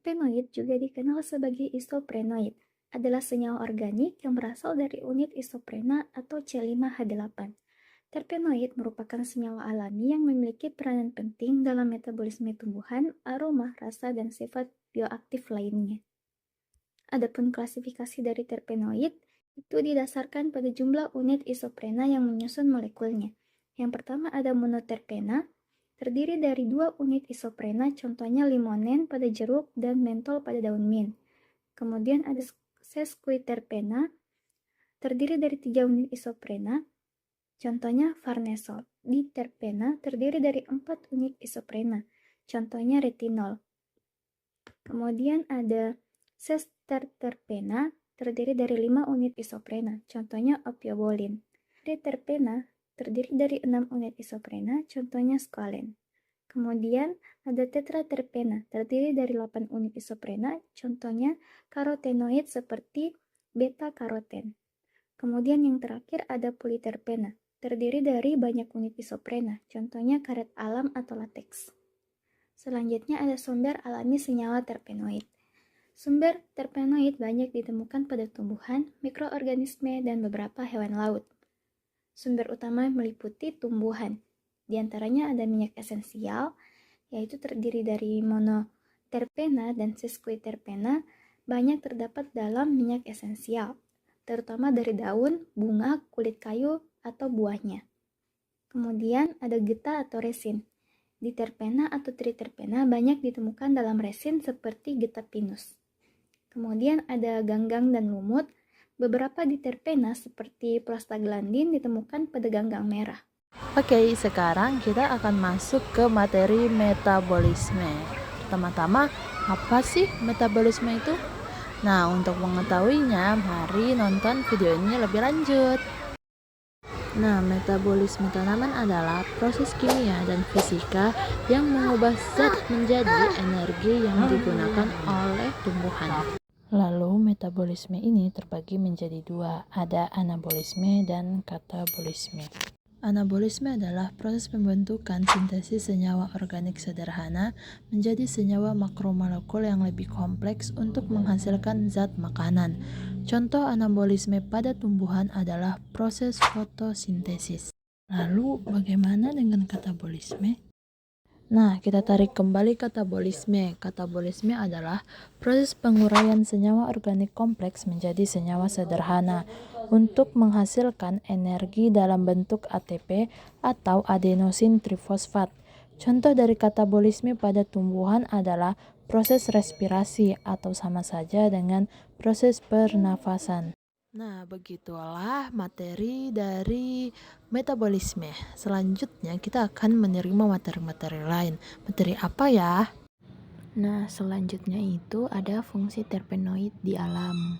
Terpenoid juga dikenal sebagai isoprenoid, adalah senyawa organik yang berasal dari unit isoprena atau C5H8. Terpenoid merupakan senyawa alami yang memiliki peranan penting dalam metabolisme tumbuhan, aroma, rasa, dan sifat bioaktif lainnya. Adapun klasifikasi dari terpenoid itu didasarkan pada jumlah unit isoprena yang menyusun molekulnya. Yang pertama ada monoterpena, terdiri dari 2 unit isoprena, contohnya limonen pada jeruk dan mentol pada daun mint. Kemudian ada sesquiterpena, terdiri dari 3 unit isoprena, contohnya farnesol. Diterpena terdiri dari 4 unit isoprena, contohnya retinol. Kemudian ada sesteterpena terdiri dari 5 unit isoprena, contohnya opiobolin. Triterpena terdiri dari 6 unit isoprena, contohnya squalene. Kemudian ada tetraterpena terdiri dari 8 unit isoprena, contohnya karotenoid seperti beta-karoten. Kemudian yang terakhir ada politerpena, terdiri dari banyak unit isoprena, contohnya karet alam atau lateks. Selanjutnya ada sumber alami senyawa terpenoid. Sumber terpenoid banyak ditemukan pada tumbuhan, mikroorganisme, dan beberapa hewan laut. Sumber utama meliputi tumbuhan. Di antaranya ada minyak esensial, yaitu terdiri dari monoterpena dan sesquiterpena, banyak terdapat dalam minyak esensial, terutama dari daun, bunga, kulit kayu, atau buahnya. Kemudian ada getah atau resin. Diterpena atau triterpena banyak ditemukan dalam resin seperti getah pinus. Kemudian ada ganggang dan lumut. Beberapa diterpena seperti prostaglandin ditemukan pada ganggang merah. Oke, sekarang kita akan masuk ke materi metabolisme. Pertama-tama, apa sih metabolisme itu? Nah, untuk mengetahuinya, mari nonton video ini lebih lanjut. Nah, metabolisme tanaman adalah proses kimia dan fisika yang mengubah zat menjadi energi yang digunakan oleh tumbuhan. Lalu, metabolisme ini terbagi menjadi 2, ada anabolisme dan katabolisme. Anabolisme adalah proses pembentukan sintesis senyawa organik sederhana menjadi senyawa makromolekul yang lebih kompleks untuk menghasilkan zat makanan. Contoh anabolisme pada tumbuhan adalah proses fotosintesis. Lalu, bagaimana dengan katabolisme? Nah, kita tarik kembali katabolisme. Katabolisme adalah proses penguraian senyawa organik kompleks menjadi senyawa sederhana untuk menghasilkan energi dalam bentuk ATP atau adenosin trifosfat. Contoh dari katabolisme pada tumbuhan adalah proses respirasi atau sama saja dengan proses pernafasan. Nah, begitulah materi dari metabolisme. Selanjutnya kita akan menerima materi-materi lain. Materi apa ya? Nah, selanjutnya itu ada fungsi terpenoid di alam.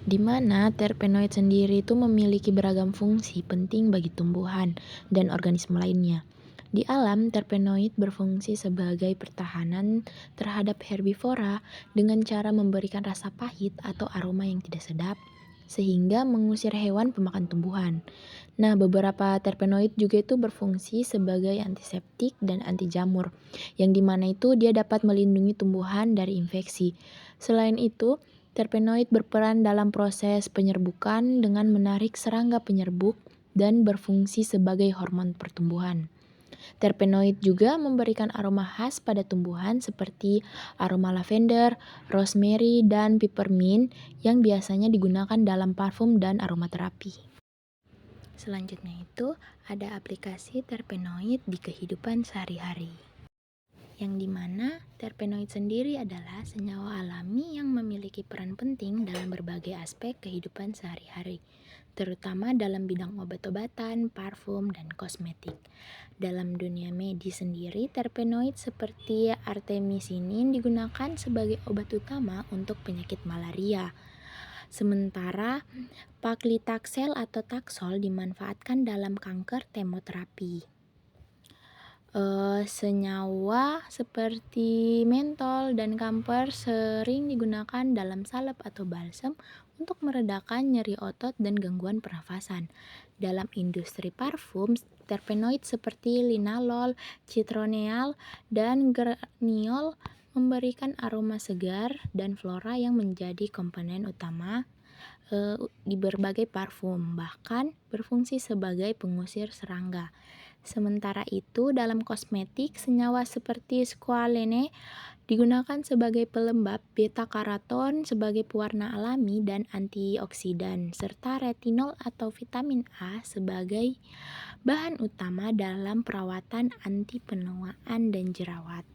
Di mana terpenoid sendiri itu memiliki beragam fungsi penting bagi tumbuhan dan organisme lainnya. Di alam, terpenoid berfungsi sebagai pertahanan terhadap herbivora dengan cara memberikan rasa pahit atau aroma yang tidak sedap, sehingga mengusir hewan pemakan tumbuhan. Nah, beberapa terpenoid juga itu berfungsi sebagai antiseptik dan anti jamur, yang dimana itu dia dapat melindungi tumbuhan dari infeksi. Selain itu, terpenoid berperan dalam proses penyerbukan dengan menarik serangga penyerbuk dan berfungsi sebagai hormon pertumbuhan. Terpenoid juga memberikan aroma khas pada tumbuhan seperti aroma lavender, rosemary, dan peppermint yang biasanya digunakan dalam parfum dan aromaterapi. Selanjutnya itu ada aplikasi terpenoid di kehidupan sehari-hari. Yang dimana terpenoid sendiri adalah senyawa alami yang memiliki peran penting dalam berbagai aspek kehidupan sehari-hari, terutama dalam bidang obat-obatan, parfum, dan kosmetik. Dalam dunia medis sendiri, terpenoid seperti artemisinin digunakan sebagai obat utama untuk penyakit malaria. Sementara paclitaxel atau taksol dimanfaatkan dalam kanker kemoterapi. Senyawa seperti mentol dan kamfer sering digunakan dalam salep atau balsam untuk meredakan nyeri otot dan gangguan pernafasan. Dalam industri parfum, terpenoid seperti linalol, citronellal, dan geraniol memberikan aroma segar dan flora yang menjadi komponen utama di berbagai parfum, bahkan berfungsi sebagai pengusir serangga. Sementara itu, dalam kosmetik, senyawa seperti squalene digunakan sebagai pelembab, beta-karoton sebagai pewarna alami dan antioksidan, serta retinol atau vitamin A sebagai bahan utama dalam perawatan anti penuaan dan jerawat.